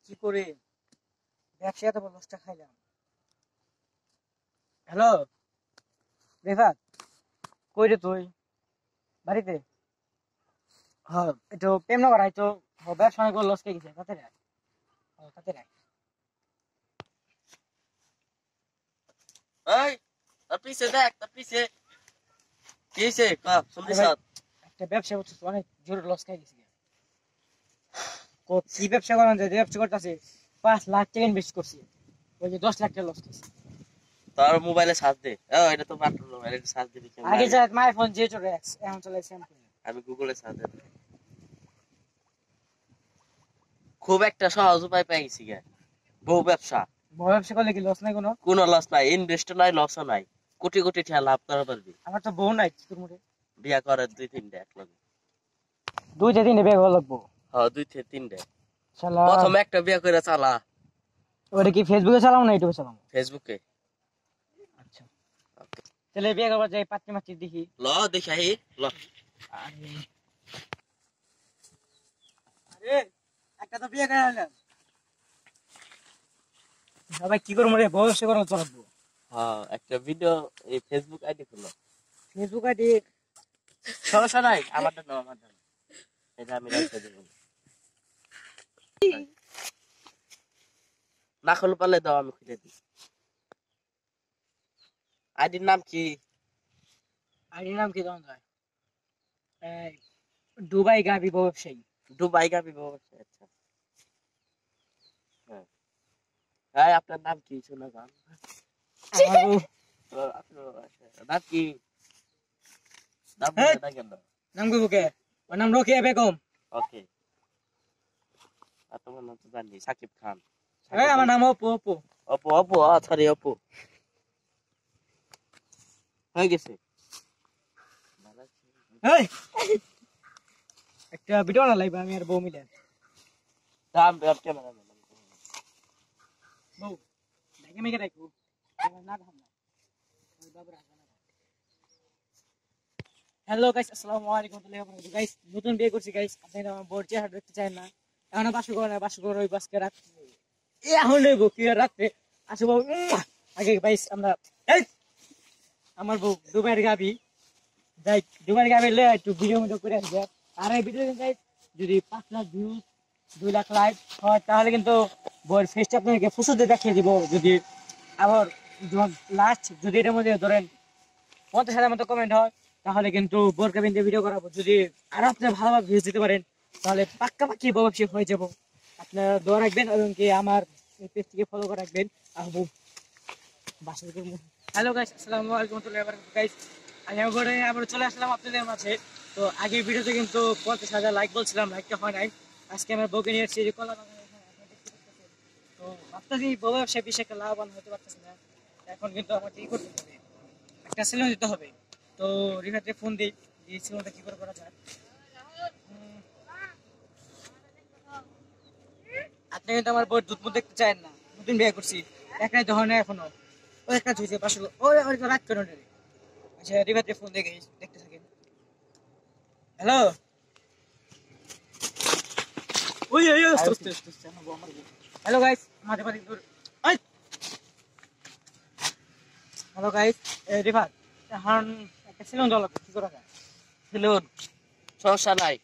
কি করে ব্যবসায় এত বড় লসটা খাইলাম। হ্যালো রেফাত, কই রে তুই? বাড়িতে? হ্যাঁ, একটু পেমনা করাই তো। ব্যবসা অনেক লস খেয়ে গেছে, তাতে রাখ। তাতে রাখ। এই তার পিছে দেখ, তার পিছে কি হইছে শুনবি ভাই, সব। একটা ব্যবসা করছিস, অনেক জোরে লস খাই গেছি। কি ব্যবসা করান যায়? যে ব্যবসা করতেছে 5 লাখ টাকা ইনভেস্ট করছি, ওই যে 10 লাখ টাকা লস খাইছি। তোর মোবাইলে সার্চ দে। এটা তো মাত্র মোবাইলে সার্চ দিবি কেমন আগে লাগে। যা মাই ফোন যে চলে এখন চলে স্যামসাং। আমি গুগলে সার্চ দে। খুব একটা সহজ উপায় পেয়ে গেছি গে। বউ ব্যবসা, বড় ব্যবসা করলে কি লস নাই কোনো? কোনো লস নাই, ইনভেস্ট নাই, লসও নাই, কোটি কোটি টাকা লাভ করা পারবি। আমার তো বউ নাই, কি করবো রে? বিয়া করে 2-3টা এক লগে। 2-3 বিয়ে করা লাগবো। হ্যাঁ 2-3টা। শালা, প্রথমে একটা বিয়া করে চালা। ওটা কি ফেসবুকে চালাবো না ইউটিউবে চালাবো? ফেসবুকে। আচ্ছা, তাহলে বিয়ে করবার যাই, পাত্রী মাত্রী দেখি। ল দেখাই ল। আরে আরে, একটা তো বিয়ে করে আনলাম। সবাই কি করবো রে? বউ ব্যবসা করা চালাবো। হ্যাঁ একটা ভিডিও, এই ফেসবুক আইডি খুলো। Facebook ID? সমস্যা নাই, আমারটা নাও, আমারটা নাও। এটা আমি রাখতে দেবো। না খুলে পারলে দাও, আমি খুলে দিই। আইডির নাম কি? আইডির নাম কি জানা যায়? এই, দুবাই গাবি বউ ব্যবসায়ী। দুবাই গাবি ব্যবসা। আচ্ছা হ্যাঁ। হ্যাঁ আপনার নাম কি শোনা যান? আমার বউ আপনার নাম কি? নাম এই, বলে না কেন? নাম কি বুকে? ওর নাম রোকেয়া বেগম। ওকে। আর তোমার নাম তো জানি, সাকিব খান। এই, আমার নাম অপু। অপু অপু। অপু সরি অপু। হয়ে গেছে। এই, একটা ভিডিও না লাইবা আমি আর বউ মিলে। দাম ক্যামেরা বউ দেখে মেঘে রাখবো না ধাম না। হ্যালো গাইস, আসসালামু আলাইকুম। গাইস, নতুন বিয়ে করছি গাইস, আপনারা আমার বউর চেহারা দেখতে চান না? এখন বাসু করে না, বাসু করে ওই বাসকে রাখতে এখন নেবো কি আর রাখতে আসো বউ। আগে গাইস আমরা, এই, আমার বউ দুবাইয়ের গাবি, যাই দুবাইয়ের গাবি লে একটু ভিডিও মিডিও করে আসবে। আর এই ভিডিও গাইস যদি 5 লাখ ভিউজ, 2 লাখ লাইক হয়, তাহলে কিন্তু বউয়ের ফেসটা আপনাকে ফুসুতে দেখিয়ে দিব। যদি আবার লাস্ট যদি এটার মধ্যে ধরেন 50,000 মতো কমেন্ট হয়, তাহলে কিন্তু বোরকা বিন্দু ভিডিও করাবো। যদি আরো আপনারা ভালোভাবে ভিউজ দিতে পারেন, তাহলে পাক্কা পাক্কি ব্যবসায়ী হয়ে যাবো। আপনারা দোয়া রাখবেন এবং কি আমার পেজটিকে ফলো করে রাখবেন। হ্যালো গাইস, আসসালামু আলাইকুম। গাইস, আমি আবার চলে আসলাম আপনাদের মাঝে। তো আগের ভিডিওতে কিন্তু 50,000 লাইক বলছিলাম, লাইকটা হয় নাই। আজকে আমার বউকে নিয়ে এসেছি যে কলা বাগানে, এখানে আপনারা দেখতে পাচ্ছেন। তো ভাবতেছি বউ ব্যবসায় বেশি একটা লাভবান হতে পারতেছি না। এখন কিন্তু আমাকে কি করতে হবে, একটা সেলুন দিতে হবে। তো রিফাতকে ফোন দিই, এই সেলুনটা কি করে করা যায়। আপনি কিন্তু আমার বউয়ের দুধ মুধ দেখতে চান না, নতুন বিয়ে করছি, একটাই তো হয় না এখনো। ওই একটা হয়েছে পাশে, ওই ওই রাত কেন রে? আচ্ছা রিফাতকে ফোন দিয়ে দেখতে থাকেন। হ্যালো, ওই ওই হ্যালো গাইস, আমাদের বাড়ি দূর। হ্যালো গাইস, রিফাত, এখন একটা সেলুন দেওয়া লাগবে, কি করা যায়? সেলুন সমস্যা নাই,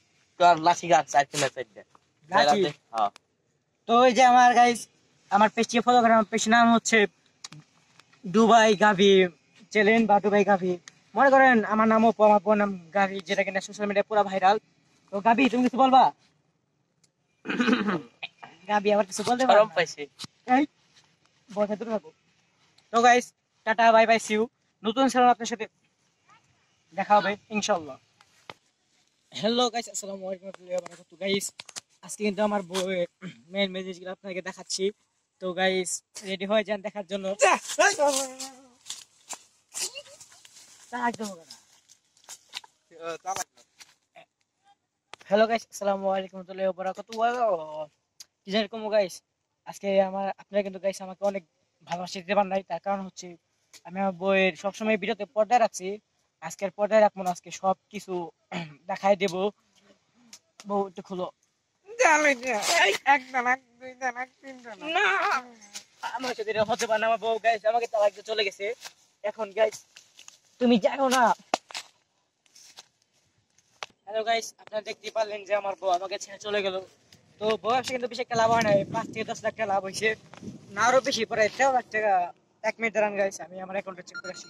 তোর লাঠি গাছ 4 কিলো 4টা। লাঠি? হ্যাঁ। তো ওই যে আমার গাইস, আমার পেজটিকে ফলো করে। আমার পেজটির নাম হচ্ছে দুবাই গাভি চ্যালেঞ্জ বা দুবাই গাভি। মনে করেন আমার নামও আমার পুরো নাম গাভি, যেটা কিনা সোশ্যাল মিডিয়ায় পুরো ভাইরাল। তো গাভি, তুমি কিছু বলবা? গাভি আবার কিছু বলতে পারো? গরম পাইছে। এই বসে দূরে থাকো। তো guys, tata bye bye, see you. নতুন চ্যানেল আপনার সাথে দেখা হবে ইনশাআল্লাহ। হ্যালো গাইস, আসসালামু আলাইকুম ওয়া বারাকাতুহু। গাইস, আজকে কিন্তু আমার বউয়ের মেন মেসেজগুলো আপনাকে দেখাচ্ছি। তো গাইস, রেডি হয়ে যান দেখার জন্য। হ্যালো গাইস, আসসালামু আলাইকুম ওয়া বারাকাতুহু। কি জানি কমো গাইস, আজকে আপনারা কিন্তু গাইস আমাকে অনেক ভালোবাসা দিতে পারেন নাই। তার কারণ হচ্ছে আমি আমার বইয়ের সবসময় ভিডিওতে পর্দায় রাখছি, আজকের পর্দায় রাখবো না। আজকে সব কিছু দেখাই দেবো। বউ একটু খুলো। না আমার সাথে এটা হতে পারে না। আমার বউ গাইস আমাকে তালাক দিয়ে চলে গেছে। এখন গাইস তুমি জানো না। হ্যালো গাইস, আপনারা দেখতে পারলেন যে আমার বউ আমাকে ছেড়ে চলে গেল। তো বউ ব্যবসা কিন্তু বেশি একটা লাভ হয় নাই, 5 থেকে 10 লাখ টাকা লাভ হয়েছে, না আরো বেশি, প্রায় 13 লাখ টাকা। 1 মিনিট দাঁড়ান গাইস, আমি আমার অ্যাকাউন্টে চেক করে আসি।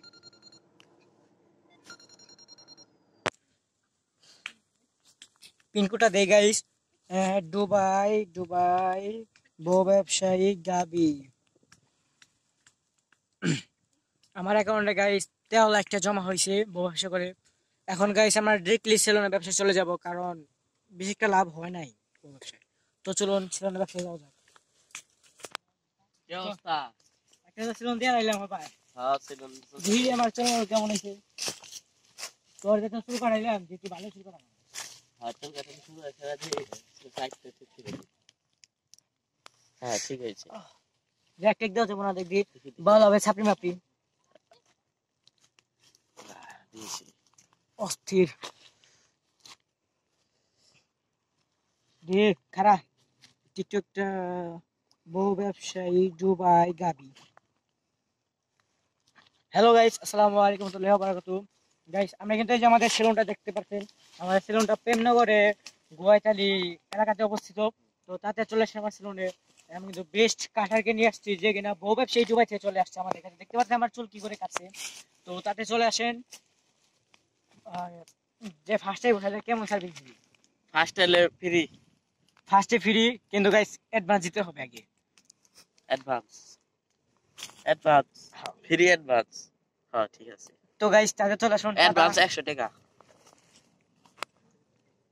পিনকোডটা দেই গাইস, দুবাই দুবাই বউ ব্যবসায়ী গাবি। আমার অ্যাকাউন্টে গাইস 13 লাখ টাকা জমা হয়েছে বউ ব্যবসা করে। এখন গাইস আমরা ডিরেক্টলি সেলুনের ব্যবসা চলে যাব, কারণ বেশি একটা লাভ হয় নাই বউ ব্যবসায়। তো চলুন সেলুনের ব্যবসায় যাওয়া যাক। কি অবস্থা? একটা সেলুন দিয়ে আইলাম আমার ভাই। হ্যাঁ সেলুন দেখি আমার চলো কেমন হয়েছে। তোর যেটা শুরু করাইলাম যে তুই ভালো শুরু করা। হ্যাঁ চল কাটা শুরু আছে সাইডটা ঠিক আছে। হ্যাঁ ঠিক আছে। দেখ টেক দাও যেমন দেখবি ভালো হবে, ছাপড়ি মাপড়ি দিয়েছি। অস্থির দেখ খারা টিকটকটা বউ ব্যবসায়ী দুবাই গাবি। হ্যালো গাইস, আসসালামু আলাইকুম ওয়া রাহমাতুল্লাহি ওয়া বারাকাতুহু। গাইস আমরা কিন্তু এই যে আমাদের সেলুনটা দেখতে পাচ্ছেন, আমাদের সেলুনটা প্রেমনগরে গোয়াইতালি এলাকাতে অবস্থিত। তো তাতে চলে আসছে আমার সেলুনে। আমি কিন্তু বেস্ট কাটারকে নিয়ে আসছি, যে কিনা বউ ব্যবসায়ী দুবাই থেকে চলে আসছে আমাদের কাছে। দেখতে পাচ্ছেন আমার চুল কি করে কাটছে। তো তাতে চলে আসেন। আর যে ফার্স্টে বসালে কেমন সার্ভিস দিবি? ফার্স্ট এলে ফ্রি। ফার্স্টে ফ্রি, কিন্তু গাইস অ্যাডভান্স দিতে হবে আগে। Advance advance free advance. হ্যাঁ ঠিক আছে। তো গাইস তাতে চলে আসুন। অ্যাডভান্স 100 টাকা।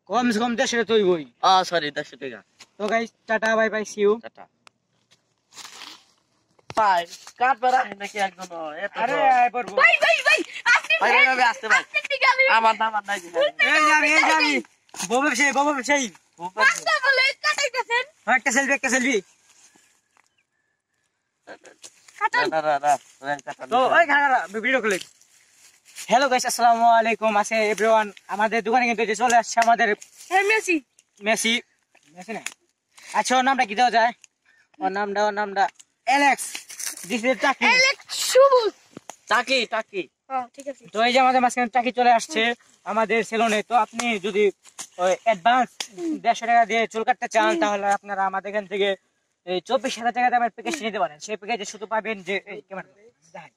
কম সে কম 150 তুই বই। সরি 100 টাকা। তো guys tata bye bye, see you. Tata bye. কাট পারা নাকি একজন? আরে আয় পড়বো। ভাই আপনি ভাই ভাই আসতে ভাই। আমার নাম আর নাই দিনা। এই যাবি বউ ব্যবসায়ী রাস্তা বলে কাটাইতেছেন। একটা সেলফি কাটান। না কাটা। তো ওই খানা ভিডিও ক্লিপ। হ্যালো গাইস, আসসালামু আলাইকুম। আছে এভরিওয়ান, আমাদের দোকানে কিন্তু এই যে চলে আসছে আমাদের হ্যাঁ মেসি। মেসি না। আচ্ছা ওর নামটা কি দেওয়া যায়? ওর নামটা অ্যালেক্স। দিস ইজ টাকি। এলেক্স সবুজ। টাকি। হ্যাঁ ঠিক আছে। তো এই যে আমাদের মাঝখানে টাকি চলে আসছে আমাদের সেলুনে। তো আপনি যদি ওই অ্যাডভান্স 150 টাকা দিয়ে চুল কাটতে চান, তাহলে আপনারা আমাদের এখান থেকে এই 24,000 টাকা দামের প্যাকেজ নিতে পারেন। সেই প্যাকেজে শুধু পাবেন যে এই ক্যামেরা দেখাই,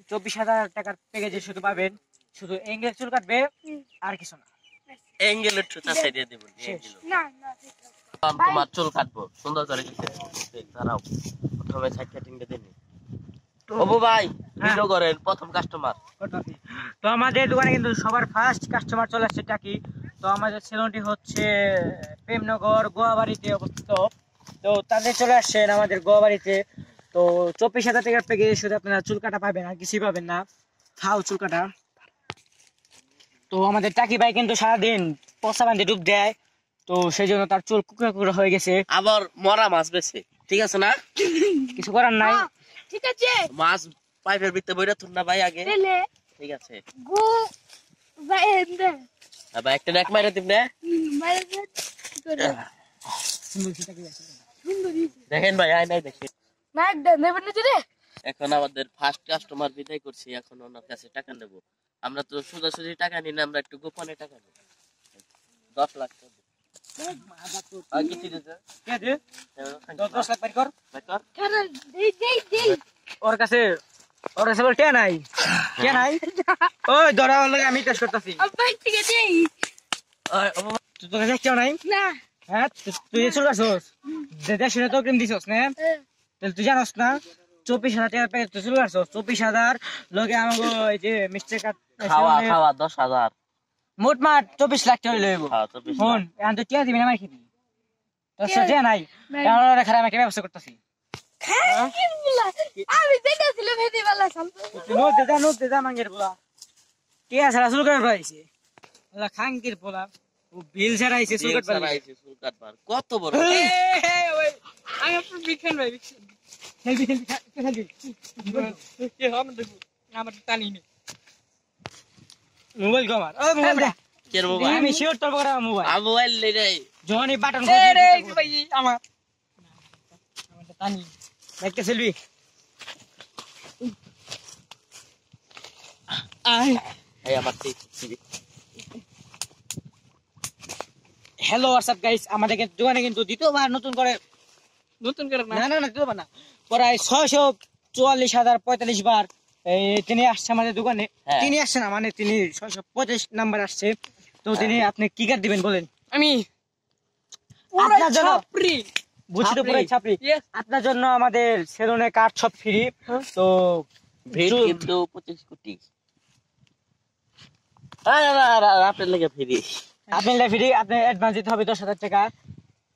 24,000 টাকার প্যাকেজে শুধু পাবেন শুধু এঙ্গেল চুল কাটবে, আর কিছু না। অ্যাঙ্গেলের টুটা সাইডে দেব। শেষ। না ঠিক আছে। তোমার চুল কাটবো সুন্দর করে দাঁড়াও, প্রথমে সাইড কাটিংটা দেন। ওবো ভাই ভিডিও করেন, প্রথম কাস্টমার। তো আমাদের দোকানে কিন্তু সবার ফার্স্ট কাস্টমার চলে আসছে টাকি। তো আমাদের সেলুনটি হচ্ছে প্রেমনগর গোয়াবাড়িতে অবস্থিত। তো তাদের চলে আসছেন আমাদের গোয়াবাড়িতে। তো 24,000 টাকার প্যাকেজে শুধু আপনারা চুল কাটা পাবেন, আর কিছুই পাবেন না, ফাও চুল কাটা। তো আমাদের টাকি ভাই কিন্তু সারাদিন পচা বান্ধে ডুব দেয়, তো সেই জন্য তার চুল কুকড়া কুকড়া হয়ে গেছে। আবার মরা মাছ বেছে, ঠিক আছে না? কিছু করার নাই। হ্যাঁ, ঠিক আছে। মাছ পাইপের ভিতরে বইরা থুন না ভাই আগে। তেলে ঠিক আছে গো ভাই এন্ডে। ভাই একটা নেক মাইরা দিন না। মাইরে কি করে? সুন্দরী। দেখেন ভাই আয় নাই দেখেন। না একটা নেবেন না রে। এখন আমাদের ফার্স্ট কাস্টমার বিদায় করছি, এখন ওনার কাছে টাকা নেব। আমরা তো সোজাসুজি টাকা নিই না, আমরা একটু গোপনে টাকা নেব। 10 লাখ টাকা আর কি দিতে? কে দে 10 লাখ পার কর। বেকার কারণ দেই ওর কাছে বল কে নাই, কে নাই। ওই ধরা লাগে আমি টেস্ট করতেছি। ভাই ঠিক আছে। তুই তোর কাছে কেউ নাই? না হ্যাঁ তুই চলে আসছিস, দেশে তো ক্রিম দিছস না? তাহলে তুই জানোস না 24,000 টাকার প্যাকেজ তুই চলে আসছিস। 24,000 লগে আমাকে ওই যে মিস্টেক খাওয়া 10,000। মোট মাঠ 24 লাখ টাকা লইব। হ্যাঁ 24 ফোন লাখ। এখন তুই টিয়া দিবি না মাই খেবি? তোর সাথে নাই, এখন খারাপ একটা ব্যবস্থা করতেছি। আমি দেখেছিলাম ভেদি বালা সাল। নোট দে যা মাঙ্গের পোলা টিয়া ছাড়া চুল কাটবার আইছে। ওলা খাঙ্কির পোলা ও বিল ছাড়া আইছে চুল কাটবার বেল লাগি। ছাড়াইছে চুল কাটবার। কত বড় ওই আমি আপনার বিখান ভাই সেলফি কে हम দেখো আমার টানি নে মোবাইল কমার। ও মোবাইল দে কের মোবাইল? আমি শিওর তোর বড় মোবাইল মোবাইল নেই রে। জনি বাটন রে ভাই আমার টানি একটা সেলফি আই এই আমার হ্যালো হোয়াটসঅ্যাপ গাইস আমাদের দোকানে কিন্তু দ্বিতীয়বার নতুন করে না না না দ্বিতীয়বার না প্রায় 644,045 বার তিনি আসছে আমাদের দোকানে। হ্যাঁ। তিনি আসছে না মানে তিনি 625 নাম্বার আসছে তো তিনি আপনি কি কার্ড দিবেন বলেন? আমি আপনার জন্য ছাপরি বুঝছি তো পুরো ছাপরি Yes. আপনার জন্য আমাদের সেলুনে কার্ড সব ফ্রি তো ভিড় কিন্তু 25 কোটি আপনার লেগে ফিরি আপনি ফ্রি আপনি অ্যাডভান্স দিতে হবে 10,000 টাকা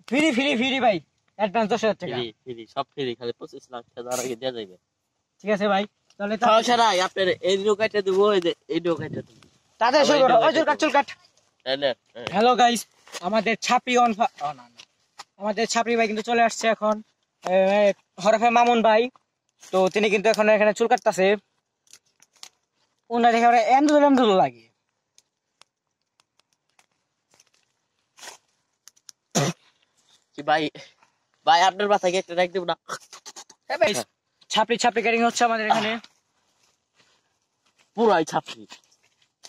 ফ্রি ফ্রি ফ্রি ভাই অ্যাডভান্স 10,000 টাকা ফিরি ফিরি সব ফিরি খালি 25 লাখ টাকা আগে দেওয়া যাবে ঠিক আছে ভাই তাহলে সমস্যা নাই আপনার এই লোকাইটা দেবো এই লোকাইটা দেবো তাদের শুরু করো ওই চুল কাট হ্যাঁ হ্যালো গাইস আমাদের ছাপরি অন না আমাদের ছাপরি ভাই কিন্তু চলে আসছে এখন হরফে মামুন ভাই তো তিনি কিন্তু এখন এখানে চুল কাটতেছে ওনার এখানে এমদুল লাগে কি ভাই ভাই আপনার মাথায় একটা রাখ দেব না ছাপরি ছাপরি কাটিং হচ্ছে আমাদের এখানে পুরাই ছাপরি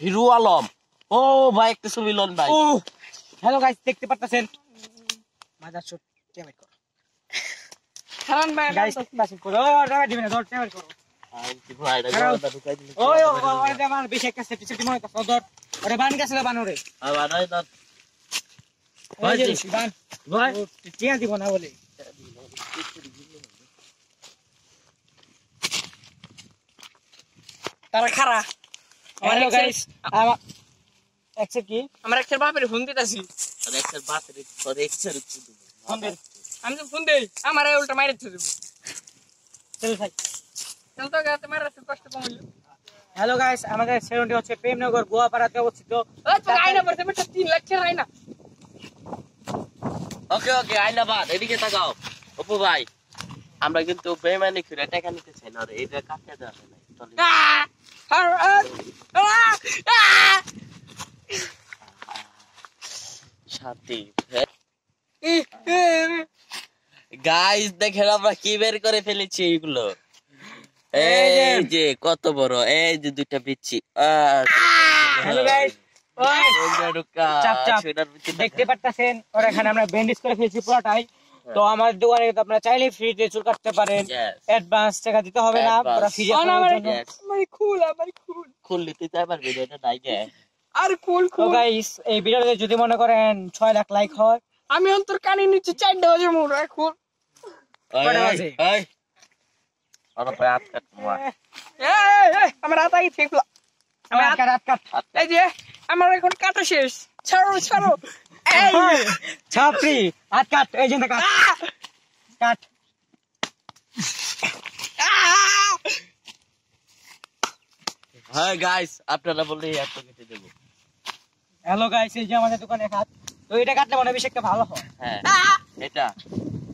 হিরো আলম ও ভাই একটা ছবি লন ভাই ও হ্যালো গাইস দেখতে পারতেছেন মাদার শট ক্যামেরা করো হারান ভাই গাইস পাশে করো রাখা দিবেন ধর ক্যামেরা করো কি ভাই ঢুকাই দিলে ওই ওরে আমার বেশি একটা সেফটি সেফটি মনে করো ধর ওরে বান গেছিল বানরে আবার নাই না ভাই বান ভাই টিয়া দিব না বলে তারা খারা হ্যালো গাইস আমার এক্সেপ্ট কি আমার একটা বাপের ফোন দিতাছি আর একটা বাতের পরে এক্সের ফোন দে আমি তো ফোন দেই আমার উল্টা মাইরে দেব চল ভাই চল তো গাতে মারার কষ্ট কম হইলো হ্যালো গাইস আমাদের সেলুনটি হচ্ছে প্রেমনগর গোয়াপাড়াতে অবস্থিত ওই তো আইনা পড়ছে বেটা 3 লাখ টাকা আইনা ওকে ওকে আইনা বাদ এদিকে তাকাও অপু ভাই আমরা কিন্তু বেমানি করে টাকা নিতে চাই না রে এটা কাটতে দেওয়া হয় না চলে শান্তি গাইস দেখেন আমরা কি বের করে ফেলেছি এইগুলো এই যে কত বড় এই যে দুইটা বিচ্ছি হ্যালো গাইস ওই চাপ চাপ দেখতে পারতেছেন ওর এখানে আমরা ব্যান্ডেজ করে ফেলছি পুরোটাই তো আমাদের দোকানে কিন্তু আপনারা চাইলে ফ্রিতে চুল কাটতে পারেন অ্যাডভান্স টাকা দিতে হবে না পুরো ফ্রি আমার খুল খুল নিতে চাইবার ভিডিওটা নাই গে আর খুল তো গাইস এই ভিডিওতে যদি মনে করেন 6 লাখ লাইক হয় আমি অন্তর কানে নিচে 4 বাজে মোর খুল কটা বাজে? এই আর পায়াত কাট মার এই আমার আতাই থেকলো আমার রাত কাট এই যে আমার এখন কাটা শেষ ছাড়ো ছাড়ো এই ছাপরি হাত কাট এই যে কাট কাট হ্যাঁ গাইস আপনারা বললে এত কেটে দেব হ্যালো গাইস এই যে আমাদের দোকানে হাত তো এটা কাটলে মনে বেশি একটা ভালো হয় হ্যাঁ এটা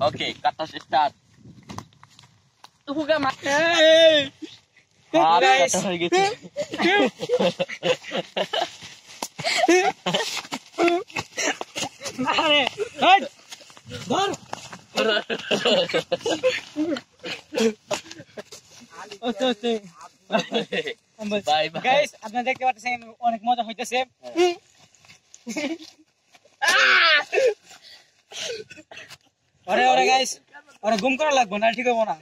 ওকে কাটা স্টার্ট হুগা মা Guys. কাটা হয়ে গেছে আরে হেড ধর ওতে ওতে বাই বাই গাইস আপনারা দেখতে পাচ্ছেন অনেক মজা হইতেছে ওরে ওরে গাইস ওরে গুম করা লাগবে না ঠিক হবে না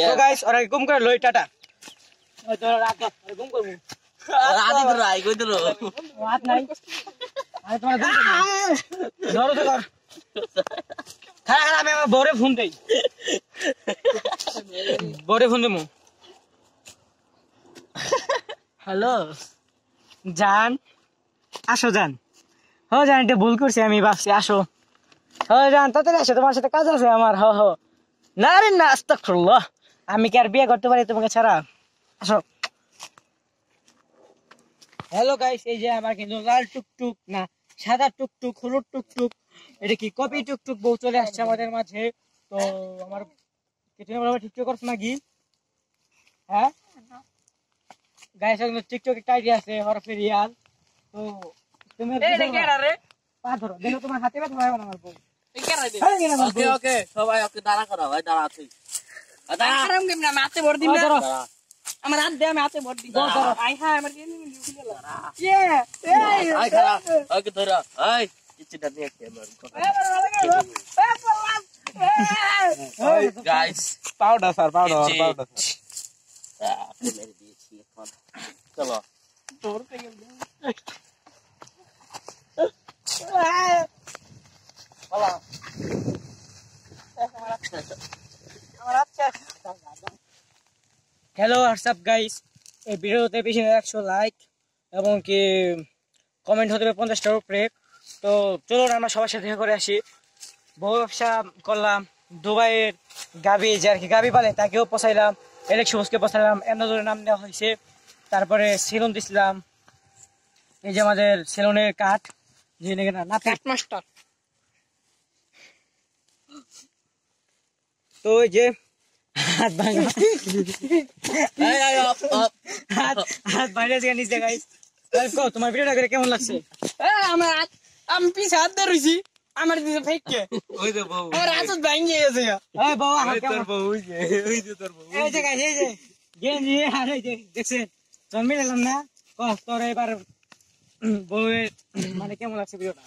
তো গাইস ওরে গুম করে লই টাটা ওই তো রাখ ওরে গুম করব আদি তো রাই কই দিলো হাত নাই আরে তোমার গুম করব ধরো তো কর খারা খারা আমি আমার বরে ফোন দেই বরে ফোন দেমু হ্যালো জান আসো জান হ জান এটা ভুল করছি আমি ভাবছি আসো হ জান তাড়াতাড়ি আসো তোমার সাথে কাজ আছে আমার হ হ না রে না আস্তাগফিরুল্লাহ আমি কি আর বিয়ে করতে পারি তোমাকে ছাড়া আসো হ্যালো গাইস এই যে আমার কিন্তু লাল টুকটুক না সাদা টুকটুক হলুদ টুকটুক এটা কি কপি টুকটুক বউ চলে আসছে আমাদের মাঝে তো আমার কিছু টিকটক করছ নাকি হ্যাঁ গাইস কিন্তু টিকটক একটা আইডিয়া আছে হরফে রিয়াল তো তুমি এই রে কেরা রে পা ধরো দেখো তোমার হাতে ব্যথা হয় না আমার বউ এই কেরা রে আরে কেন আমার ওকে বউ? ওকে সবাই ওকে দাঁড়া করা ভাই দাঁড়া আছে আদা আরাম কেমন আমি হাতে ভর দিম না ধরো। আমার হাত দে আমি হাতে ভর দিই ধরো। আই হ্যাঁ আমার গেম ইয়ে আই খারা ওকে ধরো আই কিছুটা নিয়ে খেয়ে মার গাইস পাউডার স্যার পাউডার জি। পাউডার মেরে দিয়েছি এখন চলো হ্যালো হোয়াটসঅ্যাপ গাইস, এই ভিডিওতে বেশি 100 লাইক এবং কি কমেন্ট হতে হবে 50টার উপরে। তো চলুন আমরা সবার সাথে দেখা করে আসি। বহু ব্যবসা করলাম, দুবাইয়ের গাবি যে আর কি গাবি পালে তাকেও পচাইলাম, এলেক্স সবুজকে পচাইলাম, এমন ধরে নাম দেওয়া হয়েছে। তারপরে সেলুন দিছিলাম, এই যে আমাদের সেলুনের কাঠ যে না কাট মাস্টার তো ওই যে হাত ভাঙা এই আই আপ হাত হাত বাইরে থেকে নিচে গাইস। তোমার ভিডিওটা করে কেমন লাগছে? আমার হাত আমি পিছে হাত ধরেছি আমার দিকে ফেককে ওই যে বউ আমার হাত ভেঙে গেছে এই বাবা আমার ওই তোর কেমন? বউ ওই যে তোর বউ এই যে গাইস, এই যে গেঞ্জি আর এই যে দেখছেন জন্মে এলাম না। তোর এবার বউয়ের মানে কেমন লাগছে ভিডিওটা?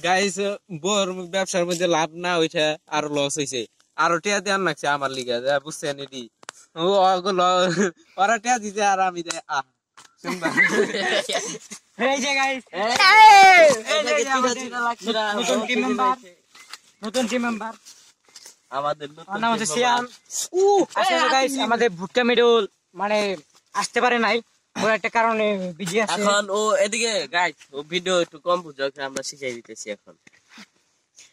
গাইস বউর ব্যবসার মধ্যে লাভ না হইছে আর লস হইছে আরো টিয়া দেন লাগছে আমার লিগা যা বুঝছেন এটি ও ওগুলো ওরা টিয়া দিতে আর আমি শুনবা এই যে গাইস, নতুন টিম মেম্বার আমাদের আমার নাম হচ্ছে সিয়াম। আসলে গাইস আমাদের ভুট্টা মিডল মানে আসতে পারে নাই, ওর একটা কারণে বিজি আছে। এখন ও এদিকে গাইস ও ভিডিও একটু কম বুঝো আমরা শিখাই দিতেছি এখন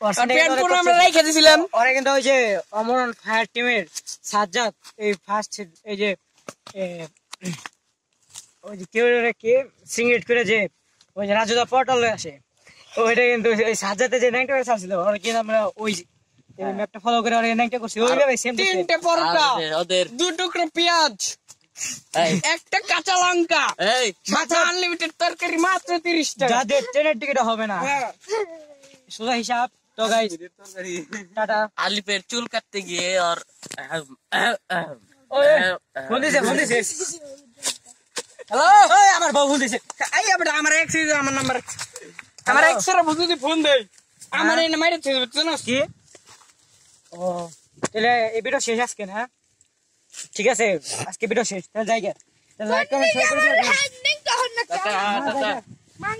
ওর সাথে প্যান্ট কিন্তু পরে অনেক আমরা কষ্ট রেখে দিছিলাম ওরা কিন্তু ওই যে অমরন ফায়ার টিমের সাজ্জাদ এই ফার্স্ট এই যে ওই যে কেউ কে সিঙ্গেট করে যে ওই যে রাজুদা পোর্টালে আসে, ওইটা কিন্তু ওই সাজ্জাদে যে ন্যাংটা করে ছাড়ছিল ওরা কিন্তু আমরা ওই ম্যাপটা ফলো করে ওরা ন্যাংটা করছি ওইভাবে সেম টু সেম। তিনটে পরোটা আর ওদের দু টুকরো পেঁয়াজ এই একটা কাঁচা লঙ্কা এই মাত্র আনলিমিটেড তরকারি মাত্র 30 টাকা যাদের ট্রেনের টিকিট হবে না সোজা হিসাব। তো গাইস টাটা। আলিফের চুল কাটতে গিয়ে আর ফোন দিছে হ্যালো ওই আমার বউ ফোন দিছে। এই আবার আমার এক্স আমার নাম্বার আমার এক্স এর বুঝুদি ফোন দেই আমার এই নাম্বারে জানো কি ও তাহলে এই ভিডিও শেষ আজকে না? ঠিক আছে আজকে ভিডিও শেষ, তাহলে যাই গে, লাইক কমেন্ট শেয়ার করে দিও। টাটা টাটা মাং